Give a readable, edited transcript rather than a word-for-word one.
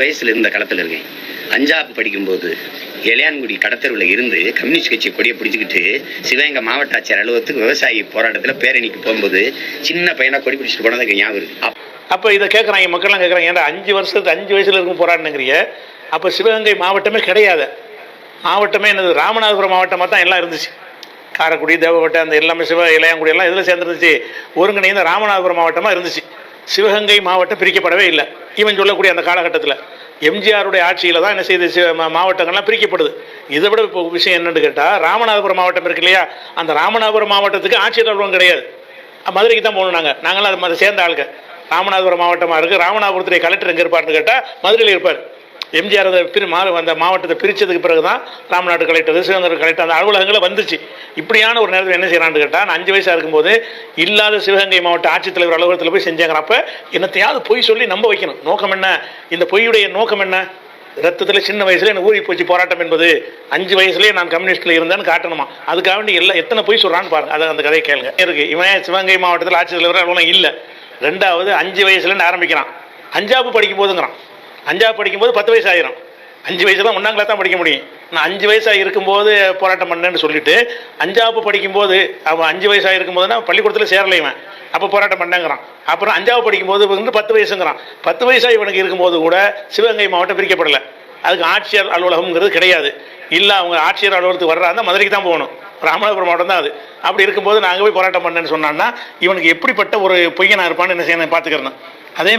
வயசுல இருந்த களத்துல இருக்கேன். அஞ்சாப்பு படிக்கும்போது இளையான்குடி கடத்தருவில் இருந்து கம்யூனிஸ்ட் கட்சி கொடியை பிடிச்சிக்கிட்டு சிவகங்கை மாவட்ட ஆட்சியர் அலுவலகத்துக்கு விவசாயி போராட்டத்துல பேரணிக்கு போகும்போது சின்ன பையனா கொடி பிடிச்சிட்டு போனது ஞாபகம் இருக்கு. அப்போ இதை கேட்குறாங்க, மக்கள்லாம் கேட்குறாங்க, ஏன்டா 5 வயசுல இருக்கும் போராட்டங்கிறீங்க? அப்போ சிவகங்கை மாவட்டமே கிடையாது. மாவட்டமே என்னது, ராமநாதபுரம் மாவட்டமாக தான் எல்லாம் இருந்துச்சு. காரைக்குடி, தேவகோட்டை, அந்த எல்லாமே இளையாங்குடி எல்லாம் இதில் சேர்ந்துருந்துச்சு. ஒருங்கிணைந்த ராமநாதபுரம் மாவட்டமாக இருந்துச்சு. சிவகங்கை மாவட்டம் பிரிக்கப்படவே இல்லை. இவன் சொல்லக்கூடிய அந்த காலகட்டத்தில் எம்ஜிஆருடைய ஆட்சியில் தான் என்ன செய்து மாவட்டங்கள்லாம் பிரிக்கப்படுது. இதை விட இப்போ விஷயம் என்னென்னு கேட்டால், ராமநாதபுரம் மாவட்டம் இருக்கு இல்லையா, அந்த ராமநாதபுரம் மாவட்டத்துக்கு ஆட்சியர் அலுவலகம் கிடையாது. மதுரைக்கு தான் போகணும். நாங்களாம் அதை சேர்ந்த ஆளுங்க. ராமநாதபுரம் மாவட்டமாக இருக்குது. ராமநாதபுரத்துடைய கலெக்டர் எங்கே இருப்பார்னு கேட்டால் மதுரையில் இருப்பார். எம்ஜிஆர் அந்த மாவட்டத்தை பிரித்ததுக்கு பிறகு தான் ராமநாடு கலெக்டர், சிவகங்கை கலெக்டர், அந்த அலுவலகங்களை வந்துச்சு. இப்படியான ஒரு நேரத்தில் என்ன செய்யறான்னு கேட்டால், நான் 5 வயசாக இருக்கும்போது இல்லாத சிவகங்கை மாவட்ட ஆட்சித்தலைவர் அலுவலகத்தில் போய் செஞ்சாங்கிறப்ப என்னத்தையாவது பொய் சொல்லி நம்ப வைக்கணும். நோக்கம் என்ன? இந்த பொய்யுடைய நோக்கம் என்ன? ரத்தத்தில் சின்ன வயசுல எனக்கு ஊறி போச்சு போராட்டம் என்பது. 5 வயசுலேயே நான் கம்யூனிஸ்டில் இருந்தேன்னு காட்டணுமா? அதுக்காக வேண்டி எத்தனை பொய் சொல்கிறான்னு பாருங்க. அதை அந்த கதையை கேளுங்க. இருக்கு இவன் சிவகங்கை மாவட்டத்தில் ஆட்சித்தலைவர் அலுவலகம் இல்லை. 2வது 5 வயசுலேருந்து ஆரம்பிக்கிறான். அஞ்சாப்பு படிக்கும் போதுங்கிறான். அஞ்சாப்பு படிக்கும்போது 10 வயசு ஆயிரும். 5 வயசுல 1ஆம் கிளாஸ் தான் படிக்க முடியும். நான் 5 வயசாக இருக்கும்போது போராட்டம் பண்ணேன்னு சொல்லிட்டு, அஞ்சாப்பு படிக்கும்போது அவன் 5 வயசாக இருக்கும்போதுனா பள்ளிக்கூடத்தில் சேரலைவன், அப்போ போராட்டம் பண்ணேங்கிறான். அப்புறம் 5ஆவது படிக்கும்போது வந்து 10 வயசுங்கிறான். 10 வயசாக இவனுக்கு இருக்கும்போது கூட சிவகங்கை மாவட்டம் பிரிக்கப்படலை. அதுக்கு ஆட்சியர் அலுவலகம்ங்கிறது கிடையாது. இல்லை, அவங்க ஆட்சியர் அலுவலகத்துக்கு வர்றாங்க மதுரைக்கு தான் போகணும். ராமநாதபுரம் மாவட்டம் தான் அது. அப்படி இருக்கும்போது நாங்கள் போய் போராட்டம் பண்ணேன்னு சொன்னான்னா இவனுக்கு எப்படிப்பட்ட ஒரு பொய்யனாக இருப்பான்னு என்ன செய்யணும் பார்த்துக்கிறேன். அதே